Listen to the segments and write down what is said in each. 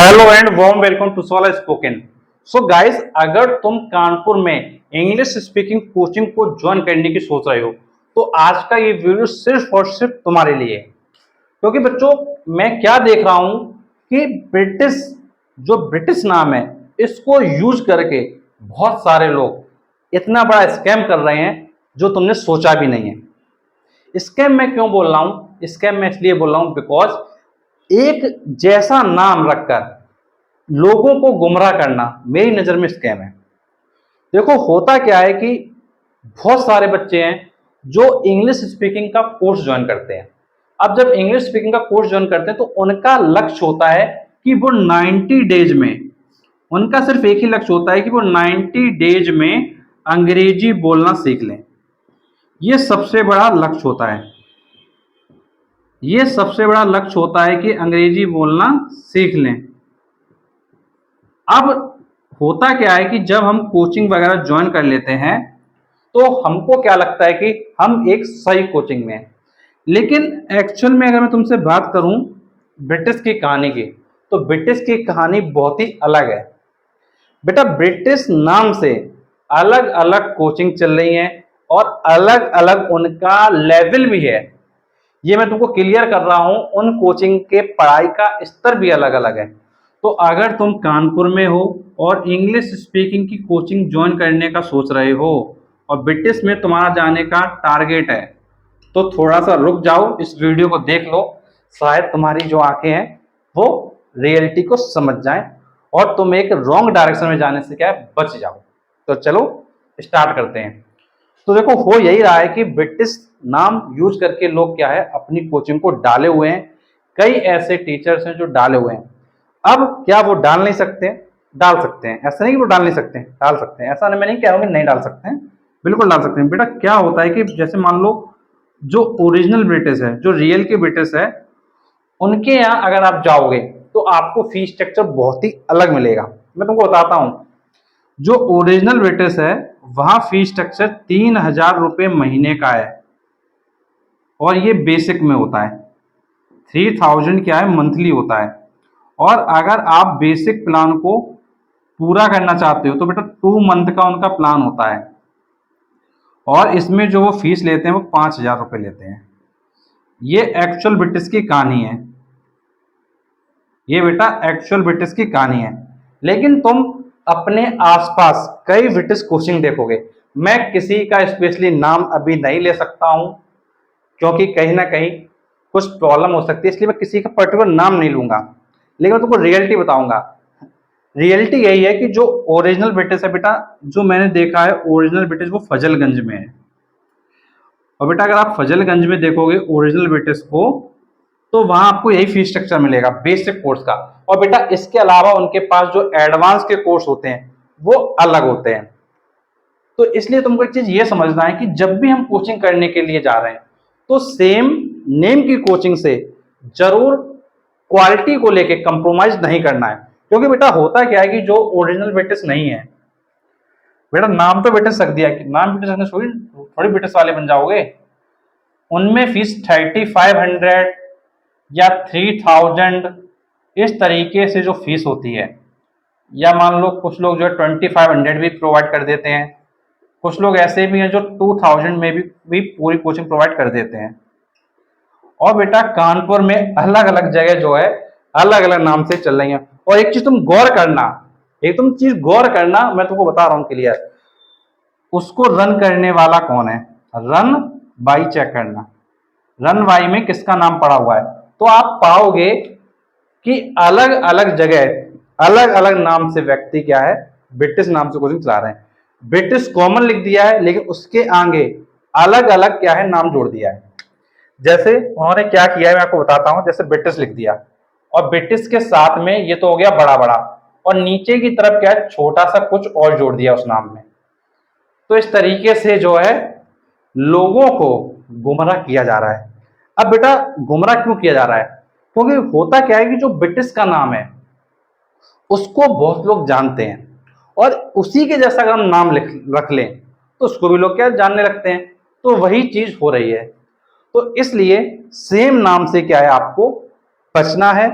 Hello and warm welcome to Sola spoken. So guys, अगर तुम कानपुर में इंग्लिश स्पीकिंग कोचिंग को ज्वाइन करने की सोच रहे हो तो आज का ये वीडियो सिर्फ और सिर्फ तुम्हारे लिए है। क्योंकि बच्चों, मैं क्या देख रहा हूं कि ब्रिटिश नाम है, इसको यूज करके बहुत सारे लोग इतना बड़ा स्कैम कर रहे हैं जो तुमने सोचा भी नहीं है। स्कैम मैं क्यों बोल रहा हूं? स्कैम मैं इसलिए बोल रहा हूं बिकॉज एक जैसा नाम रखकर लोगों को गुमराह करना मेरी नजर में स्कैम है। देखो, होता क्या है कि बहुत सारे बच्चे हैं जो इंग्लिश स्पीकिंग का कोर्स ज्वाइन करते हैं। अब जब इंग्लिश स्पीकिंग का कोर्स ज्वाइन करते हैं तो उनका लक्ष्य होता है कि वो 90 डेज में, उनका सिर्फ एक ही लक्ष्य होता है कि वो 90 डेज में अंग्रेजी बोलना सीख लें। ये सबसे बड़ा लक्ष्य होता है। ये सबसे बड़ा लक्ष्य होता है कि अंग्रेजी बोलना सीख लें। अब होता क्या है कि जब हम कोचिंग वगैरह ज्वाइन कर लेते हैं तो हमको क्या लगता है कि हम एक सही कोचिंग में हैं। लेकिन एक्चुअल में अगर मैं तुमसे बात करूं ब्रिटिश की कहानी की, तो ब्रिटिश की कहानी बहुत ही अलग है। बेटा, ब्रिटिश नाम से अलग अलग कोचिंग चल रही हैं और अलग अलग उनका लेवल भी है। ये मैं तुमको क्लियर कर रहा हूं, उन कोचिंग के पढ़ाई का स्तर भी अलग अलग है। तो अगर तुम कानपुर में हो और इंग्लिश स्पीकिंग की कोचिंग ज्वाइन करने का सोच रहे हो और ब्रिटिश में तुम्हारा जाने का टारगेट है, तो थोड़ा सा रुक जाओ, इस वीडियो को देख लो। शायद तुम्हारी जो आंखें हैं वो रियलिटी को समझ जाएं और तुम एक रॉन्ग डायरेक्शन में जाने से क्या है बच जाओ। तो चलो स्टार्ट करते हैं। तो देखो, हो यही रहा है कि ब्रिटिश नाम यूज करके लोग क्या है अपनी कोचिंग को डाले हुए हैं। कई ऐसे टीचर्स हैं जो डाले हुए हैं। अब क्या वो डाल नहीं सकते? डाल सकते हैं। ऐसा नहीं कि वो डाल नहीं सकते, डाल सकते हैं। ऐसा मैं नहीं कह रहा हूं कि नहीं डाल सकते हैं, बिल्कुल डाल सकते हैं। बेटा, क्या होता है कि जैसे मान लो जो ओरिजिनल ब्रिटिश है, जो रियल के ब्रिटिश है, उनके यहाँ अगर आप जाओगे तो आपको फीस स्ट्रक्चर बहुत ही अलग मिलेगा। मैं तुमको बताता हूँ। जो ओरिजिनल ब्रिटिश है वहां फीस स्ट्रक्चर 3,000 रुपये महीने का है और ये बेसिक में होता है। 3,000 क्या है, मंथली होता है। और अगर आप बेसिक प्लान को पूरा करना चाहते हो तो बेटा 2 मंथ का उनका प्लान होता है और इसमें जो वो फीस लेते हैं वो 5,000 रुपये लेते हैं। ये एक्चुअल ब्रिटिश की कहानी है। ये बेटा एक्चुअल ब्रिटिश की कहानी है। लेकिन तुम अपने आसपास कई ब्रिटिश कोचिंग देखोगे। मैं किसी का स्पेशली नाम अभी नहीं ले सकता हूं क्योंकि कहीं ना कहीं कुछ प्रॉब्लम हो सकती है, इसलिए मैं किसी का पर्टिकुलर नाम नहीं लूंगा। लेकिन मैं तुमको रियलिटी बताऊंगा। रियलिटी यही है कि जो ओरिजिनल ब्रिटिश है बेटा, जो मैंने देखा है ओरिजिनल ब्रिटिश, वो फजलगंज में है। और बेटा अगर आप फजलगंज में देखोगे ओरिजिनल ब्रिटिश को तो वहां आपको यही फीस स्ट्रक्चर मिलेगा बेसिक कोर्स का। और बेटा इसके अलावा उनके पास जो एडवांस के कोर्स होते हैं वो अलग होते हैं। तो इसलिए तुमको एक चीज ये समझना है कि जब भी हम कोचिंग करने के लिए जा रहे हैं तो सेम नेम की कोचिंग से जरूर क्वालिटी को लेके कंप्रोमाइज नहीं करना है। क्योंकि बेटा होता क्या है कि जो ओरिजिनल ब्रिटिश नहीं है, बेटा नाम तो ब्रिटिश रख दिया कि नाम ब्रिटिश रखने थोड़ी थोड़ी ब्रिटिश वाले बन जाओगे। उनमें फीस 3,500 या 3,000 इस तरीके से जो फीस होती है, या मान लो कुछ लोग जो है 2,500 भी प्रोवाइड कर देते हैं। कुछ लोग ऐसे भी हैं जो 2,000 में भी पूरी कोचिंग प्रोवाइड कर देते हैं। और बेटा कानपुर में अलग अलग जगह जो है अलग अलग नाम से चल रही हैं। और एक चीज तुम गौर करना, एक तुम चीज गौर करना, मैं तुमको बता रहा हूं क्लियर, उसको रन करने वाला कौन है। रन बाई चेक करना, रन बाई में किसका नाम पड़ा हुआ है, तो आप पाओगे कि अलग अलग जगह अलग अलग नाम से व्यक्ति क्या है ब्रिटिश नाम से कोचिंग चला रहे हैं। ब्रिटिश कॉमन लिख दिया है लेकिन उसके आगे अलग अलग क्या है नाम जोड़ दिया है। जैसे उन्होंने क्या किया है मैं आपको बताता हूं। जैसे ब्रिटिश लिख दिया और ब्रिटिश के साथ में ये तो हो गया बड़ा बड़ा, और नीचे की तरफ क्या है छोटा सा कुछ और जोड़ दिया उस नाम में। तो इस तरीके से जो है लोगों को गुमराह किया जा रहा है। अब बेटा गुमराह क्यों किया जा रहा है? क्योंकि होता क्या है कि जो ब्रिटिश का नाम है उसको बहुत लोग जानते हैं और उसी के जैसा अगर हम नाम रख लें तो उसको भी लोग क्या जानने लगते हैं। तो वही चीज हो रही है। तो इसलिए सेम नाम से क्या है आपको बचना है।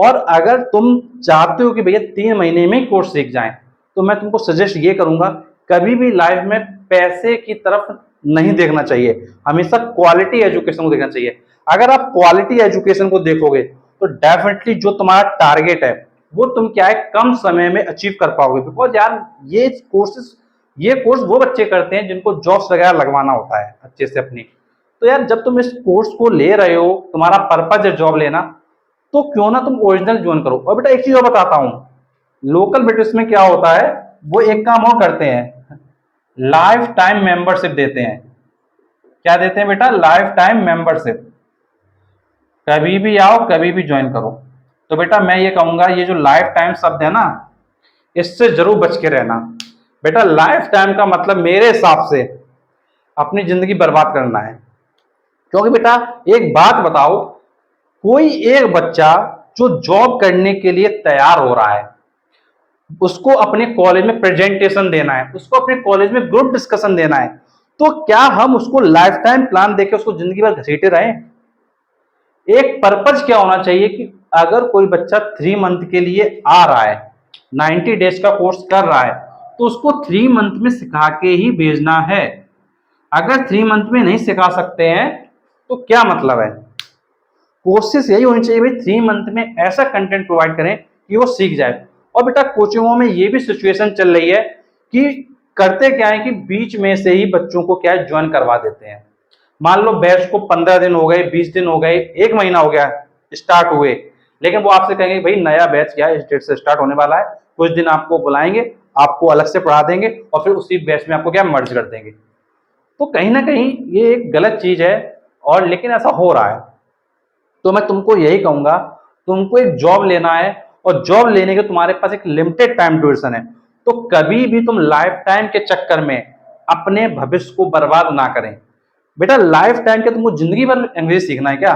और अगर तुम चाहते हो कि भैया 3 महीने में ही कोर्स सीख जाए, तो मैं तुमको सजेस्ट ये करूंगा, कभी भी लाइफ में पैसे की तरफ नहीं देखना चाहिए, हमेशा क्वालिटी एजुकेशन को देखना चाहिए। अगर आप क्वालिटी एजुकेशन को देखोगे तो डेफिनेटली जो तुम्हारा टारगेट है वो तुम क्या है कम समय में अचीव कर पाओगे। बिकॉज यार ये कोर्स वो बच्चे करते हैं जिनको जॉब्स वगैरह लगवाना होता है अच्छे से अपनी। तो यार जब तुम इस कोर्स को ले रहे हो, तुम्हारा पर्पज है जॉब लेना, तो क्यों ना तुम ओरिजिनल ज्वाइन करो। और बेटा एक चीज और बताता हूँ, लोकल ब्रिटिश में क्या होता है, वो एक काम और करते हैं, लाइफ टाइम मेंबरशिप देते हैं। क्या देते हैं बेटा? Life time membership. कभी भी आओ कभी भी ज्वाइन करो। तो बेटा मैं ये कहूंगा, ये जो लाइफ टाइम शब्द है ना, इससे जरूर बच के रहना। बेटा लाइफ टाइम का मतलब मेरे हिसाब से अपनी जिंदगी बर्बाद करना है। क्योंकि बेटा एक बात बताओ, कोई एक बच्चा जो जॉब करने के लिए तैयार हो रहा है, उसको अपने कॉलेज में प्रेजेंटेशन देना है, उसको अपने कॉलेज में ग्रुप डिस्कशन देना है, तो क्या हम उसको लाइफ टाइम प्लान देके उसको जिंदगी भर घसीटे रहें? एक पर्पज क्या होना चाहिए कि अगर कोई बच्चा 3 मंथ के लिए आ रहा है, 90 डेज का कोर्स कर रहा है, तो उसको 3 मंथ में सिखा के ही भेजना है। अगर 3 मंथ में नहीं सिखा सकते हैं तो क्या मतलब है? कोशिश यही होनी चाहिए भाई 3 मंथ में ऐसा कंटेंट प्रोवाइड करें कि वो सीख जाए। और बेटा कोचिंगों में ये भी सिचुएशन चल रही है कि करते क्या है कि बीच में से ही बच्चों को क्या है ज्वाइन करवा देते हैं। मान लो बैच को 15 दिन हो गए, 20 दिन हो गए, 1 महीना हो गया स्टार्ट हुए, लेकिन वो आपसे कहेंगे भाई नया बैच क्या है, इस डेट से स्टार्ट होने वाला है, कुछ दिन आपको बुलाएंगे, आपको अलग से पढ़ा देंगे और फिर उसी बैच में आपको क्या मर्ज कर देंगे। तो कहीं ना कहीं ये एक गलत चीज है, और लेकिन ऐसा हो रहा है। तो मैं तुमको यही कहूंगा, तुमको एक जॉब लेना है और जॉब लेने के तुम्हारे पास एक लिमिटेड टाइम ड्यूरेशन है, तो कभी भी तुम लाइफ टाइम के चक्कर में अपने भविष्य को बर्बाद ना करें। बेटा लाइफ टाइम के तुमको जिंदगी भर अंग्रेजी सीखना है क्या?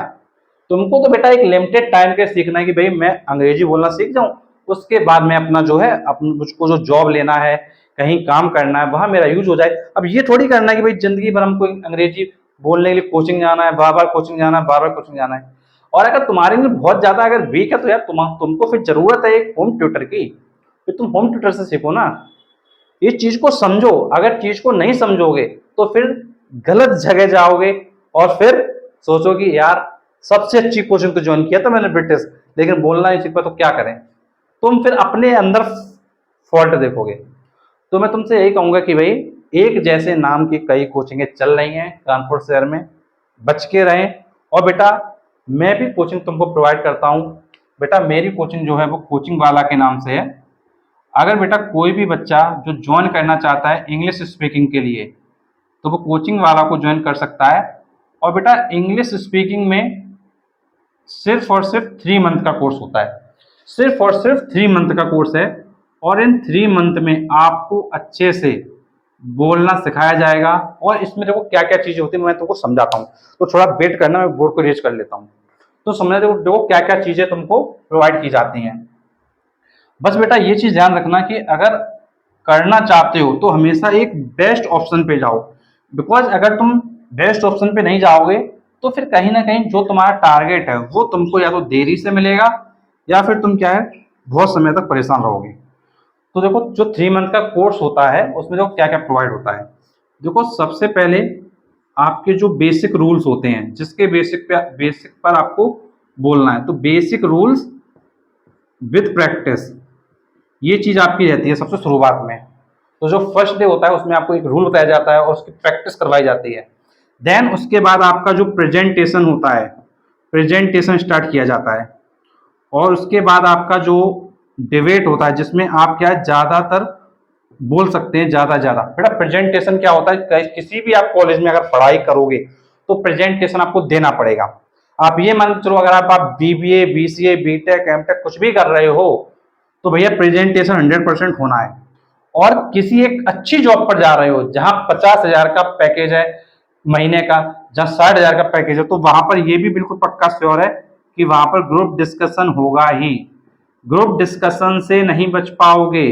तुमको तो बेटा एक लिमिटेड टाइम के सीखना है कि भाई मैं अंग्रेजी बोलना सीख जाऊं, उसके बाद मैं अपना जो है अपना मुझको जो जॉब लेना है, कहीं काम करना है, वहां मेरा यूज हो जाए। अब ये थोड़ी करना है कि भाई जिंदगी भर हमको अंग्रेजी बोलने के लिए कोचिंग जाना है, बार बार कोचिंग जाना है, बार बार कोचिंग जाना है। और अगर तुम्हारे में बहुत ज्यादा अगर वीक है तो यार तुमको फिर जरूरत है एक होम ट्यूटर की, फिर तुम होम ट्यूटर से सीखो ना। इस चीज को समझो, अगर चीज को नहीं समझोगे तो फिर गलत जगह जाओगे और फिर सोचोगे यार सबसे अच्छी कोचिंग तो ज्वाइन किया था मैंने ब्रिटिश, लेकिन बोलना नहीं सीख पाया, तो क्या करें? तुम फिर अपने अंदर फॉल्ट देखोगे। तो मैं तुमसे यही कहूंगा कि भाई एक जैसे नाम की कई कोचिंगें चल रही हैं कानपुर शहर में, बच के रहें। और बेटा मैं भी कोचिंग तुमको प्रोवाइड करता हूँ। बेटा मेरी कोचिंग जो है वो कोचिंग वाला के नाम से है। अगर बेटा कोई भी बच्चा जो ज्वाइन करना चाहता है इंग्लिश स्पीकिंग के लिए, तो वो कोचिंग वाला को ज्वाइन कर सकता है। और बेटा इंग्लिश स्पीकिंग में सिर्फ और सिर्फ 3 मंथ का कोर्स होता है, सिर्फ और सिर्फ 3 मंथ का कोर्स है। और इन 3 मंथ में आपको अच्छे से बोलना सिखाया जाएगा। और इसमें देखो क्या क्या चीजें होती है मैं तुमको समझाता हूँ, तो थोड़ा वेट करना, मैं बोर्ड को रेज कर लेता हूँ। तो समझना, देखो क्या क्या चीजें तुमको प्रोवाइड की जाती हैं। बस बेटा ये चीज ध्यान रखना कि अगर करना चाहते हो तो हमेशा एक बेस्ट ऑप्शन पे जाओ। बिकॉज अगर तुम बेस्ट ऑप्शन पे नहीं जाओगे तो फिर कहीं ना कहीं जो तुम्हारा टारगेट है वो तुमको या तो देरी से मिलेगा, या फिर तुम क्या है बहुत समय तक परेशान रहोगे। तो देखो जो 3 मंथ का कोर्स होता है उसमें देखो क्या क्या प्रोवाइड होता है। देखो सबसे पहले आपके जो बेसिक रूल्स होते हैं, जिसके बेसिक पर आपको बोलना है, तो बेसिक रूल्स विद प्रैक्टिस, ये चीज आपकी रहती है सबसे शुरुआत में। तो जो फर्स्ट डे होता है उसमें आपको एक रूल बताया जाता है और उसकी प्रैक्टिस करवाई जाती है। देन उसके बाद आपका जो प्रेजेंटेशन होता है, प्रेजेंटेशन स्टार्ट किया जाता है। और उसके बाद आपका जो डिबेट होता है जिसमें आप क्या है ज्यादातर बोल सकते हैं, ज्यादा बेटा प्रेजेंटेशन क्या होता है, किसी भी आप कॉलेज में अगर पढ़ाई करोगे तो प्रेजेंटेशन आपको देना पड़ेगा। आप ये मान चलो अगर आप बीबीए, बीसीए, बीटेक, एमटेक कुछ भी कर रहे हो तो भैया प्रेजेंटेशन 100% होना है। और किसी एक अच्छी जॉब पर जा रहे हो जहां 50,000 का पैकेज है महीने का, जहां 60,000 का पैकेज है, तो वहां पर यह भी बिल्कुल पक्का श्योर है कि वहां पर ग्रुप डिस्कशन होगा ही। ग्रुप डिस्कशन से नहीं बच पाओगे।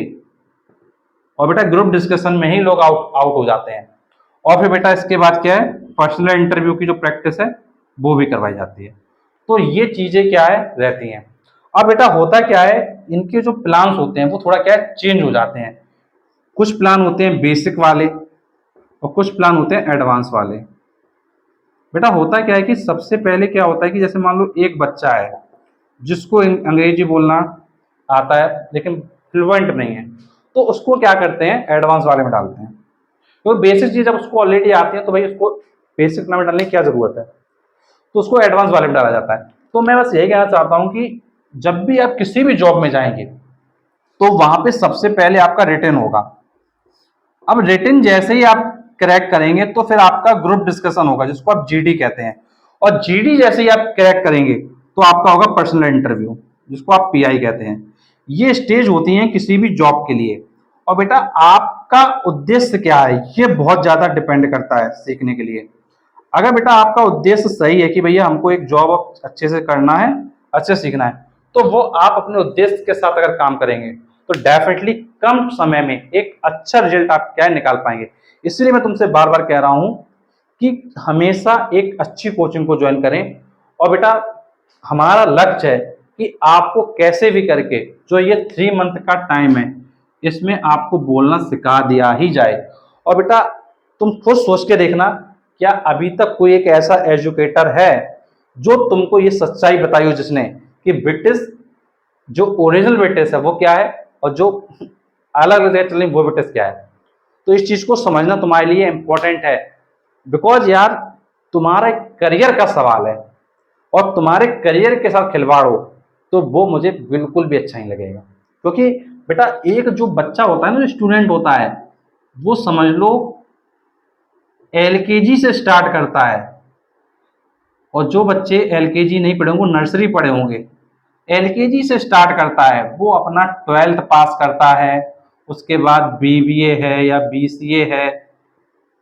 और बेटा ग्रुप डिस्कशन में ही लोग आउट आउट हो जाते हैं। और फिर बेटा इसके बाद क्या है, पर्सनल इंटरव्यू की जो प्रैक्टिस है वो भी करवाई जाती है। तो ये चीजें क्या है रहती हैं। अब बेटा होता क्या है, इनके जो प्लान्स होते हैं वो थोड़ा क्या है चेंज हो जाते हैं। कुछ प्लान होते हैं बेसिक वाले और कुछ प्लान होते हैं एडवांस वाले। बेटा होता क्या है कि सबसे पहले क्या होता है कि जैसे मान लो एक बच्चा है जिसको अंग्रेजी बोलना आता है लेकिन फ्लुएंट नहीं है, तो उसको क्या करते हैं एडवांस वाले में डालते हैं। तो बेसिक चीज जब उसको ऑलरेडी आती है तो भाई उसको बेसिक में डालने की क्या जरूरत है, तो उसको एडवांस वाले में डाला जाता है। तो मैं बस यही कहना चाहता हूं कि जब भी आप किसी भी जॉब में जाएंगे तो वहां पे सबसे पहले आपका रिटन होगा। अब रिटन जैसे ही आप क्रैक करेंगे तो फिर आपका ग्रुप डिस्कशन होगा जिसको आप जीडी कहते हैं, और जीडी जैसे ही आप क्रैक करेंगे तो आपका होगा पर्सनल इंटरव्यू जिसको आप पीआई कहते हैं। ये स्टेज होती है किसी भी जॉब के लिए। और बेटा आपका उद्देश्य क्या है ये बहुत ज्यादा डिपेंड करता है सीखने के लिए। अगर बेटा आपका उद्देश्य सही है कि भैया हमको एक जॉब अच्छे से करना है, अच्छे से सीखना है, तो वो आप अपने उद्देश्य के साथ अगर काम करेंगे तो डेफिनेटली कम समय में एक अच्छा रिजल्ट आप क्या निकाल पाएंगे। इसलिए मैं तुमसे बार बार कह रहा हूं कि हमेशा एक अच्छी कोचिंग को ज्वाइन करें। और बेटा हमारा लक्ष्य है कि आपको कैसे भी करके जो ये 3 मंथ का टाइम है इसमें आपको बोलना सिखा दिया ही जाए। और बेटा तुम खुद सोच के देखना, क्या अभी तक कोई एक ऐसा एजुकेटर है जो तुमको ये सच्चाई बताई हो जिसने कि ब्रिटिश जो ओरिजिनल ब्रिटिश है वो क्या है और जो अलग अलग चल रही वो ब्रिटिश क्या है। तो इस चीज को समझना तुम्हारे लिए इंपॉर्टेंट है, बिकॉज यार तुम्हारा एक करियर का सवाल है और तुम्हारे करियर के साथ खिलवाड़ हो तो वो मुझे बिल्कुल भी अच्छा नहीं लगेगा। क्योंकि बेटा एक जो बच्चा होता है ना, जो स्टूडेंट होता है, वो समझ लो एलकेजी से स्टार्ट करता है। और जो बच्चे एलकेजी नहीं पढ़े होंगे वो नर्सरी पढ़े होंगे, एलकेजी से स्टार्ट करता है, वो अपना 12th पास करता है, उसके बाद बीबीए है या बीसीए है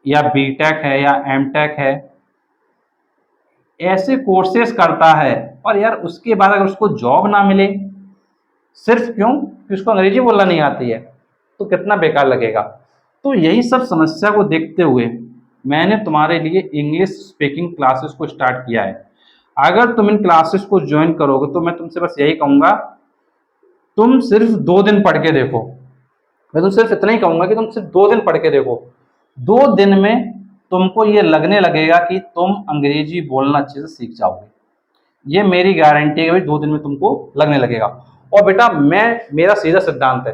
या बीटेक है या एमटेक है, ऐसे कोर्सेस करता है। और यार उसके बाद अगर उसको जॉब ना मिले सिर्फ क्यों कि उसको अंग्रेजी बोलना नहीं आती है, तो कितना बेकार लगेगा। तो यही सब समस्या को देखते हुए मैंने तुम्हारे लिए इंग्लिश स्पीकिंग क्लासेस को स्टार्ट किया है। अगर तुम इन क्लासेस को ज्वाइन करोगे तो मैं तुमसे बस यही कहूंगा, तुम सिर्फ 2 दिन पढ़ के देखो। मैं तुम सिर्फ इतना ही कहूंगा कि तुम सिर्फ 2 दिन पढ़ के देखो, 2 दिन में तुमको ये लगने लगेगा कि तुम अंग्रेजी बोलना अच्छे से सीख जाओगे। ये मेरी गारंटी है भाई, 2 दिन में तुमको लगने लगेगा। और बेटा मेरा सीधा सिद्धांत है,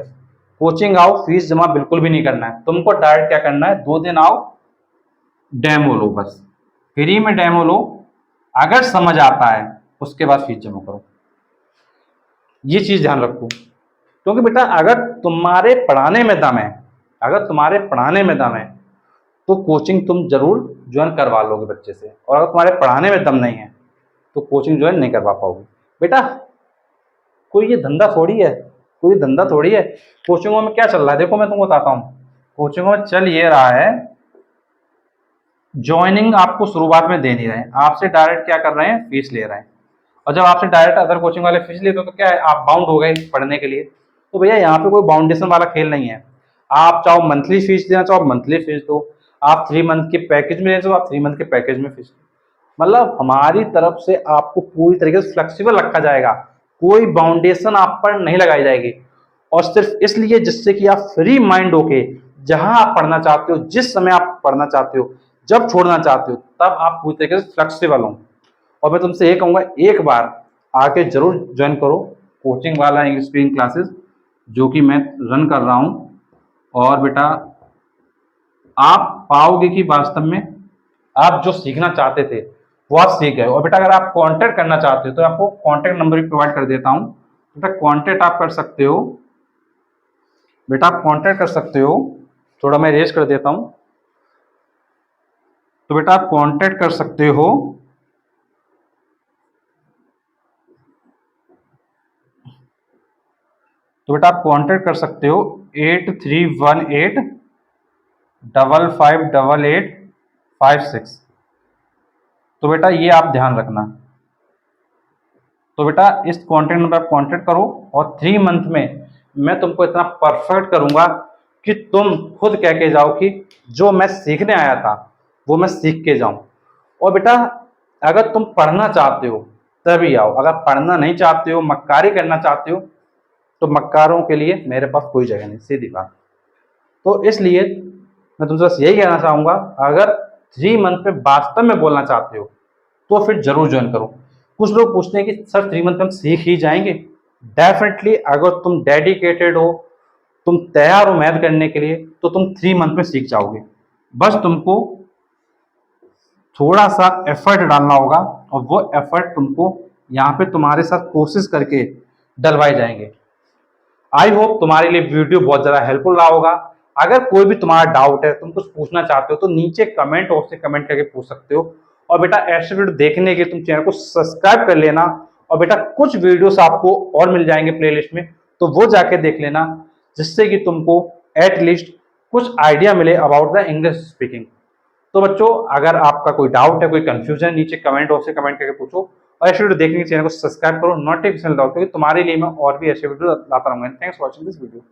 कोचिंग आओ फीस जमा बिल्कुल भी नहीं करना है तुमको, डायरेक्ट क्या करना है 2 दिन आओ, डेमो लो, बस फ्री में डेमो लो, अगर समझ आता है उसके बाद फीस जमा करो। ये चीज ध्यान रखो, क्योंकि बेटा अगर तुम्हारे पढ़ाने में दम है, अगर तुम्हारे पढ़ाने में दम है तो कोचिंग तुम जरूर ज्वाइन करवा लोगे बच्चे से, और अगर तुम्हारे पढ़ाने में दम नहीं है तो कोचिंग ज्वाइन नहीं करवा पाओगे। बेटा कोई ये धंधा थोड़ी है, कोई धंधा थोड़ी है। कोचिंगों में क्या चल रहा है देखो मैं तुमको बताता हूँ। कोचिंगों में चल ये रहा है, ज्वाइनिंग आपको शुरुआत में दे नहीं रहे हैं, आपसे डायरेक्ट क्या कर रहे हैं फीस ले रहे हैं। और जब आपसे डायरेक्ट अदर कोचिंग वाले फीस लेते हो तो क्या है, आप बाउंड हो गए पढ़ने के लिए। तो भैया यहाँ पे कोई बाउंडेशन वाला खेल नहीं है, आप चाहो मंथली फीस देना चाहो मंथली फीस दो, आप 3 मंथ के पैकेज में लेना चाहो आप 3 मंथ के पैकेज में फीस दो। मतलब हमारी तरफ से आपको पूरी तरीके से फ्लेक्सिबल रखा जाएगा, कोई बाउंडेशन आप पर नहीं लगाई जाएगी। और सिर्फ इसलिए जिससे कि आप फ्री माइंड होके जहां आप पढ़ना चाहते हो, जिस समय आप पढ़ना चाहते हो, जब छोड़ना चाहते हो तब आप पूरी तरीके से फ्लेक्सिबल हो। और मैं तुमसे ये कहूंगा एक बार आके जरूर ज्वाइन करो कोचिंग वाला इंग्लिश स्पीकिंग क्लासेस जो कि मैं रन कर रहा हूँ। और बेटा आप पाओगे कि वास्तव में आप जो सीखना चाहते थे वो आप सीख गए। और बेटा अगर आप कांटेक्ट करना चाहते हो तो आपको कांटेक्ट नंबर भी प्रोवाइड कर देता हूँ, बेटा कांटेक्ट आप कर सकते हो, बेटा आप कांटेक्ट कर सकते हो। थोड़ा मैं रेस कर देता हूँ, तो बेटा आप कांटेक्ट कर सकते हो, तो बेटा आप कांटेक्ट कर सकते हो 8318558856। तो बेटा ये आप ध्यान रखना। तो बेटा इस कांटेक्ट नंबर पर कांटेक्ट करो और 3 मंथ में मैं तुमको इतना परफेक्ट करूंगा कि तुम खुद कह के जाओ कि जो मैं सीखने आया था वो मैं सीख के जाऊं। और बेटा अगर तुम पढ़ना चाहते हो तभी आओ। अगर पढ़ना नहीं चाहते हो, मक्कारी करना चाहते हो, तो मक्कारों के लिए मेरे पास कोई जगह नहीं, सीधी बात। तो इसलिए मैं तुमसे बस यही कहना चाहूँगा, अगर 3 मंथ में वास्तव में बोलना चाहते हो तो फिर जरूर ज्वाइन करो। कुछ लोग पूछते हैं कि सर 3 मंथ में हम सीख ही जाएंगे। डेफिनेटली अगर तुम डेडिकेटेड हो, तुम तैयार हो मैथ करने के लिए, तो तुम 3 मंथ में सीख जाओगे। बस तुमको थोड़ा सा एफर्ट डालना होगा, और वो एफर्ट तुमको यहाँ पे तुम्हारे साथ कोशिश करके डलवाए जाएंगे। आई होप तुम्हारे लिए वीडियो बहुत ज़्यादा हेल्पफुल रहा होगा। अगर कोई भी तुम्हारा डाउट है, तुम कुछ पूछना चाहते हो, तो नीचे कमेंट बॉक्स से कमेंट करके पूछ सकते हो। और बेटा ऐसे वीडियो देखने के तुम चैनल को सब्सक्राइब कर लेना। और बेटा कुछ वीडियोस आपको और मिल जाएंगे प्लेलिस्ट में, तो वो जाके देख लेना, जिससे कि तुमको एटलीस्ट कुछ आइडिया मिले अबाउट द इंग्लिश स्पीकिंग। तो बच्चों, अगर आपका कोई डाउट है, कोई कंफ्यूजन, नीचे कमेंट बॉक्स से कमेंट करके पूछो। और ऐसे वीडियो देखने के चैनल को सब्सक्राइब करो, नोटिफिकेशन लगाओ, क्योंकि तुम्हारे लिए मैं और भी ऐसे वीडियो लाता रहूंगा। Thanks for watching this video.